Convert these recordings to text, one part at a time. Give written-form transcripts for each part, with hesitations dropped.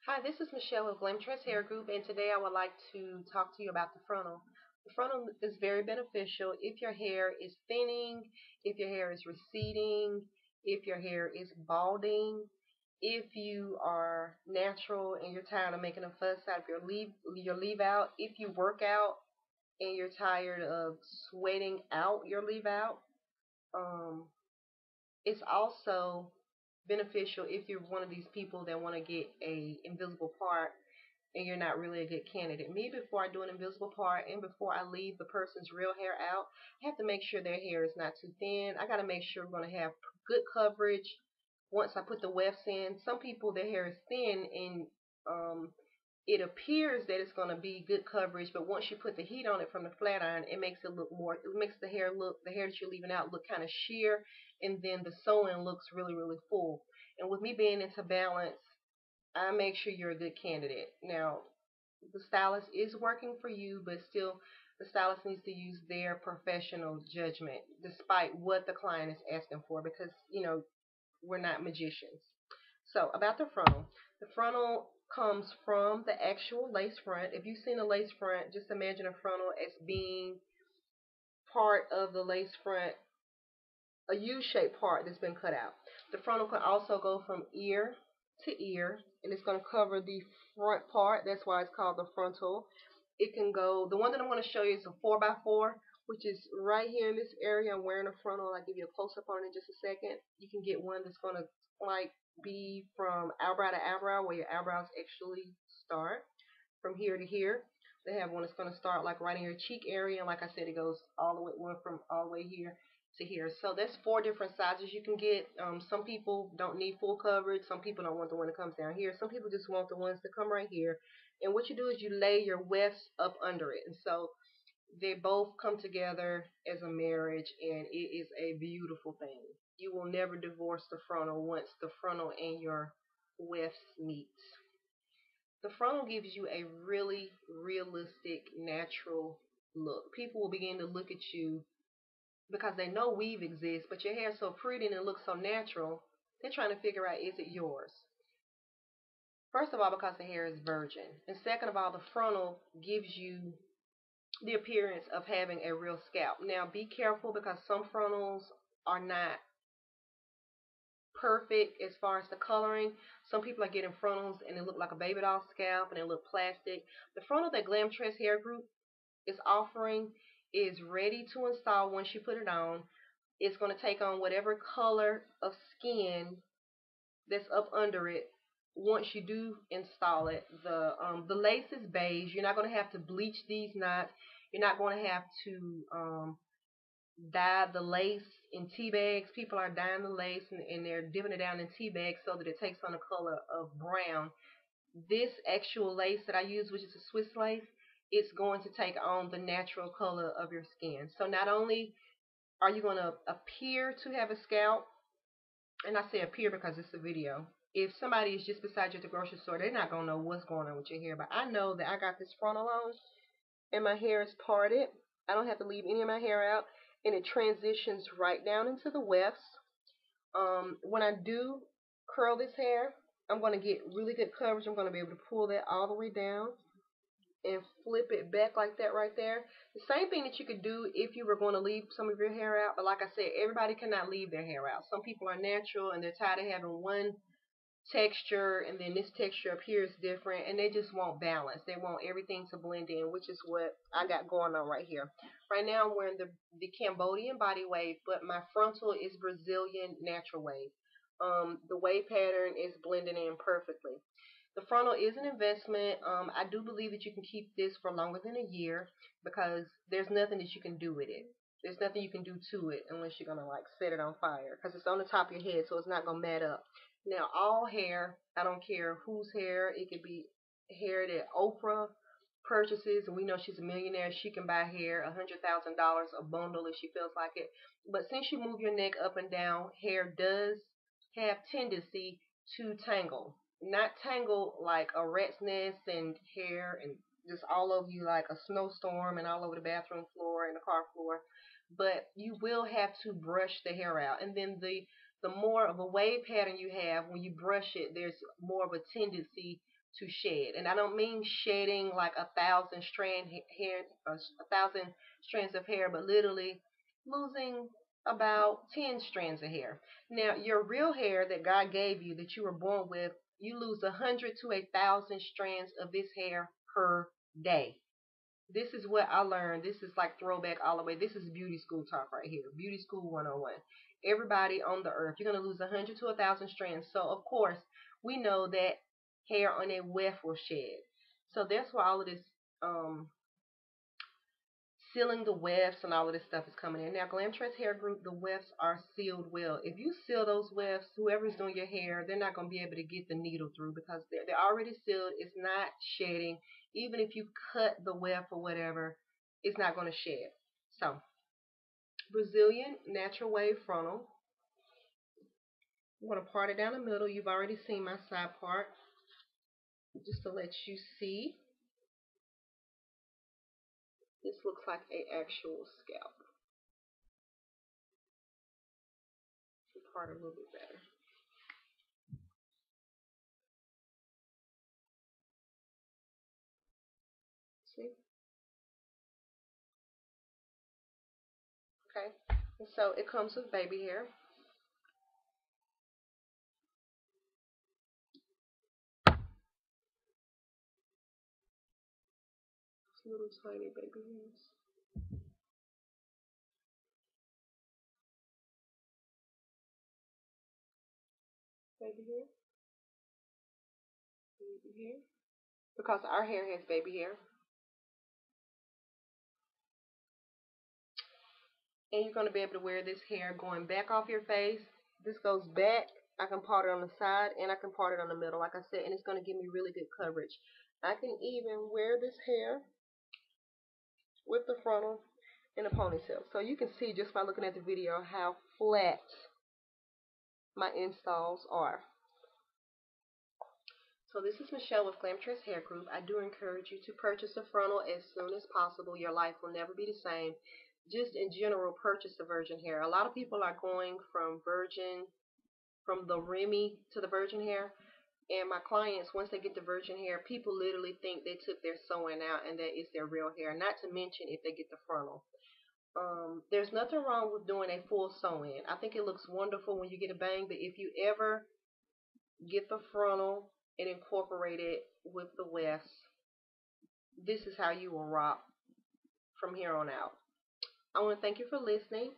Hi, this is Michelle of Glamtress Hair Group, and today I would like to talk to you about the frontal. The frontal is very beneficial if your hair is thinning, if your hair is receding, if your hair is balding, if you are natural and you're tired of making a fuss out of your leave out, if you work out and you're tired of sweating out your leave out. Um, it's also beneficial if you're one of these people that want to get a invisible part and you're not really a good candidate. Me, before I do an invisible part and before I leave the person's real hair out, I have to make sure their hair is not too thin. I got to make sure we're going to have good coverage once I put the wefts in. Some people, their hair is thin and um, it appears that it's going to be good coverage, but once you put the heat on it from the flat iron, it makes the hair that you're leaving out look kind of sheer, and then the sew-in looks really, really full. And with me being into balance, I make sure you're a good candidate. Now, the stylist is working for you, but still, the stylist needs to use their professional judgment, despite what the client is asking for, because we're not magicians. So about the frontal comes from the actual lace front. If you've seen a lace front, just imagine a frontal as being part of the lace front, a U-shaped part that's been cut out. The frontal can also go from ear to ear, and it's going to cover the front part. That's why it's called the frontal. It can go, the one that I'm going to show you is a 4x4, which is right here in this area. I'm wearing a frontal. I'll give you a close up on it in just a second. You can get one that's going to like be from eyebrow to eyebrow, where your eyebrows actually start from here to here. They have one that's going to start like right in your cheek area, and like I said, it goes all the way, one from all the way here to here. So that's four different sizes you can get. Some people don't need full coverage. Some people don't want the one that comes down here. Some people just want the ones that come right here. And what you do is you lay your wefts up under it, and so they both come together as a marriage, and it is a beautiful thing. You will never divorce the frontal once the frontal and your wefts meet. The frontal gives you a really realistic, natural look. People will begin to look at you because they know weave exists, but your hair is so pretty and it looks so natural. They're trying to figure out, is it yours? First of all, because the hair is virgin, and second of all, the frontal gives you the appearance of having a real scalp. Now, be careful because some frontals are not perfect as far as the coloring. Some people are getting frontals and they look like a baby doll scalp and they look plastic. The frontal that Glamtress Hair Group is offering is ready to install once you put it on. It's going to take on whatever color of skin that's up under it once you do install it. The lace is beige. You're not going to have to bleach these knots. You're not going to have to dye the lace in tea bags. People are dyeing the lace and they're dipping it down in tea bags so that it takes on the color of brown. This actual lace that I use, which is a Swiss lace, it's going to take on the natural color of your skin. So not only are you going to appear to have a scalp, and I say appear because it's a video. If somebody is just beside you at the grocery store, they're not going to know what's going on with your hair. But I know that I got this frontal on and my hair is parted. I don't have to leave any of my hair out, and it transitions right down into the wefts. When I do curl this hair, I'm going to get really good coverage. I'm going to be able to pull that all the way down and flip it back like that right there. The same thing that you could do if you were going to leave some of your hair out, but like I said, everybody cannot leave their hair out. Some people are natural and they're tired of having one texture and then this texture up here is different, and they just want balance. They want everything to blend in, which is what I got going on right here. Right now I'm wearing the Cambodian body wave, but my frontal is Brazilian natural wave. The wave pattern is blending in perfectly. The frontal is an investment. I do believe that you can keep this for longer than a year because there's nothing that you can do with it. There's nothing you can do to it unless you're gonna like set it on fire because it's on the top of your head, so it's not gonna mat up. Now, all hair, I don't care whose hair, it could be hair that Oprah purchases, and we know she's a millionaire. She can buy hair, $100,000 a bundle if she feels like it. But since you move your neck up and down, hair does have tendency to tangle. Not tangle like a rat's nest and hair and just all over you like a snowstorm and all over the bathroom floor and the car floor, but you will have to brush the hair out. And then the more of a wave pattern you have, when you brush it, there's more of a tendency to shed. And I don't mean shedding like 1,000 strands of hair, but literally losing about 10 strands of hair. Now, your real hair that God gave you, that you were born with, you lose 100 to 1,000 strands of this hair per day. This is what I learned. This is like throwback all the way. This is beauty school talk right here. Beauty school 101. Everybody on the earth, you're going to lose 100 to 1,000 strands. So, of course, we know that hair on a weft will shed. So that's why all of this um, sealing the wefts and all of this stuff is coming in. Now, Glam Trust Hair Group, the wefts are sealed well. If you seal those wefts, whoever's doing your hair, they're not going to be able to get the needle through because they're already sealed. It's not shedding. Even if you cut the weft or whatever, it's not going to shed. So, Brazilian natural wave frontal. I'm going to part it down the middle. You've already seen my side part. Just to let you see, this looks like an actual scalp. Part a little bit better. See? Okay. And so it comes with baby hair. Little tiny baby hairs. Baby hair. Baby hair. Because our hair has baby hair. And you're going to be able to wear this hair going back off your face. This goes back. I can part it on the side and I can part it on the middle, like I said, and it's going to give me really good coverage. I can even wear this hair with the frontal in a ponytail. So you can see just by looking at the video how flat my installs are. So this is Michelle with Glam Trust Hair Group. I do encourage you to purchase a frontal as soon as possible. Your life will never be the same. Just in general, purchase the virgin hair. A lot of people are going from the Remy to the virgin hair. And my clients, once they get the virgin hair, people literally think they took their sewing out and that is their real hair. Not to mention if they get the frontal. There's nothing wrong with doing a full sew-in. I think it looks wonderful when you get a bang, but if you ever get the frontal and incorporate it with the wefts, this is how you will rock from here on out. I want to thank you for listening.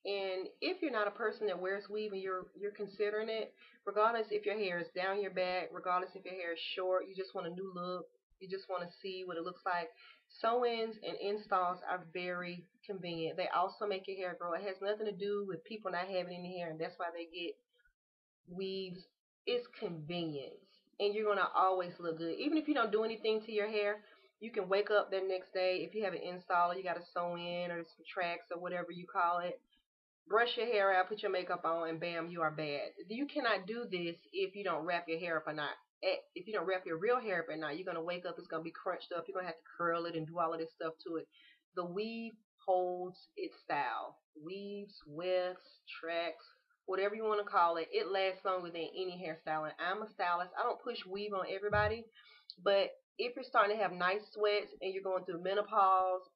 And if you're not a person that wears weave and you're considering it, regardless if your hair is down your back, regardless if your hair is short, you just want a new look, you just want to see what it looks like, sew-ins and installs are very convenient. They also make your hair grow. It has nothing to do with people not having any hair, and that's why they get weaves. It's convenience, and you're gonna always look good. Even if you don't do anything to your hair, you can wake up the next day. If you have an install, you got to sew in or some tracks or whatever you call it, brush your hair out, put your makeup on, and bam, you are bad. You cannot do this if you don't wrap your hair up or not. If you don't wrap your real hair up or not, you're going to wake up, it's going to be crunched up. You're going to have to curl it and do all of this stuff to it. The weave holds its style. Weaves, wefts, tracks, whatever you want to call it, it lasts longer than any hairstyle. And I'm a stylist. I don't push weave on everybody, but if you're starting to have nice sweats and you're going through menopause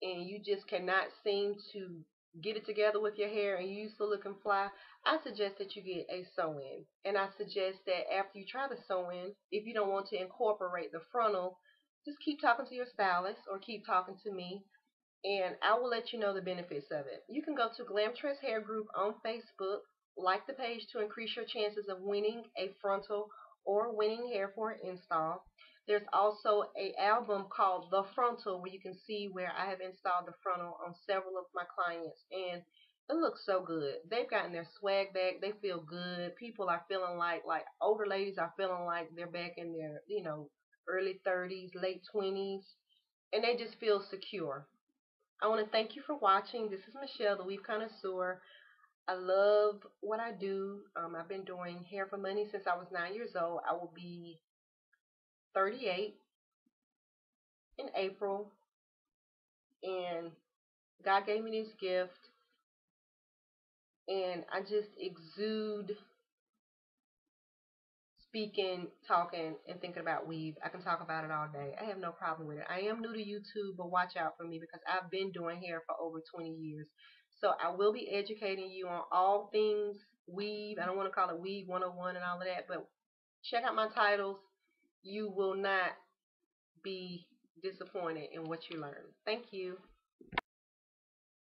and you just cannot seem to get it together with your hair and you used to looking fly, I suggest that you get a sew-in. And I suggest that after you try the sew-in, if you don't want to incorporate the frontal, just keep talking to your stylist or keep talking to me, and I will let you know the benefits of it. You can go to Glam Trust Hair Group on Facebook, like the page to increase your chances of winning a frontal or winning hair for an install. There's also an album called The Frontal where you can see where I have installed the frontal on several of my clients, and it looks so good. They've gotten their swag back. They feel good. People are feeling like older ladies are feeling like they're back in their, early 30s, late 20s, and they just feel secure. I want to thank you for watching. This is Michelle, the Weave Connoisseur. I love what I do. I've been doing hair for money since I was 9 years old. I will be 38 in April, and God gave me this gift, and I just exude speaking, talking, and thinking about weave. I can talk about it all day. I have no problem with it. I am new to YouTube, but watch out for me because I've been doing hair for over 20 years. So I will be educating you on all things weave. I don't want to call it weave 101 and all of that, but check out my titles. You will not be disappointed in what you learn. Thank you.